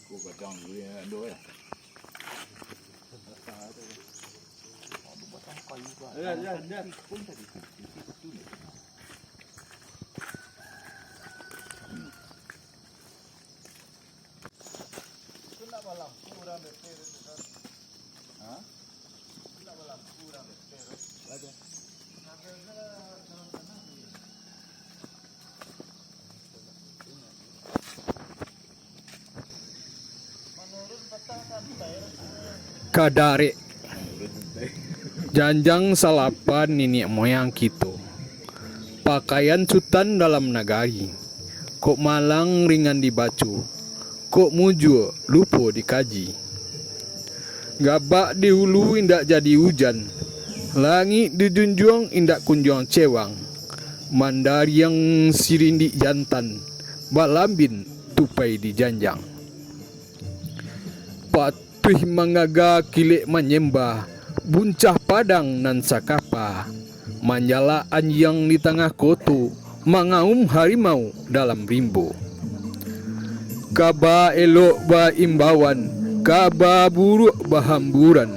Cô cả trong lui đuổi à? Kadare janjang salapan nenek moyang kita. Pakaian sutan dalam nagari. Kok malang ringan dibacu. Kok mujur lupa dikaji. Gabak di hulu indak jadi hujan. Langit dijunjung indak kunjung cewang. Mandari yang sirindik jantan. Bak lambin tupai di janjang. Patuh mengaga kilik menyembah. Buncah padang nan sakapa. Manjala anjang di tengah koto. Mangaum harimau dalam rimbo. Kaba elok ba imbauan. Kaba buruk bahamburan.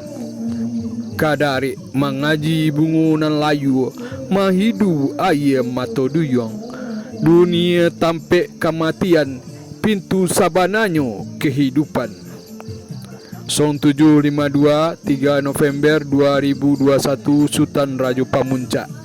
Kadari mengaji bungunan layu. Mahidu ayam mato duyung. Dunia tampek kematian. Pintu sabananyo kehidupan. Song 752 3 November 2021 Sultan Raja Pamuncak.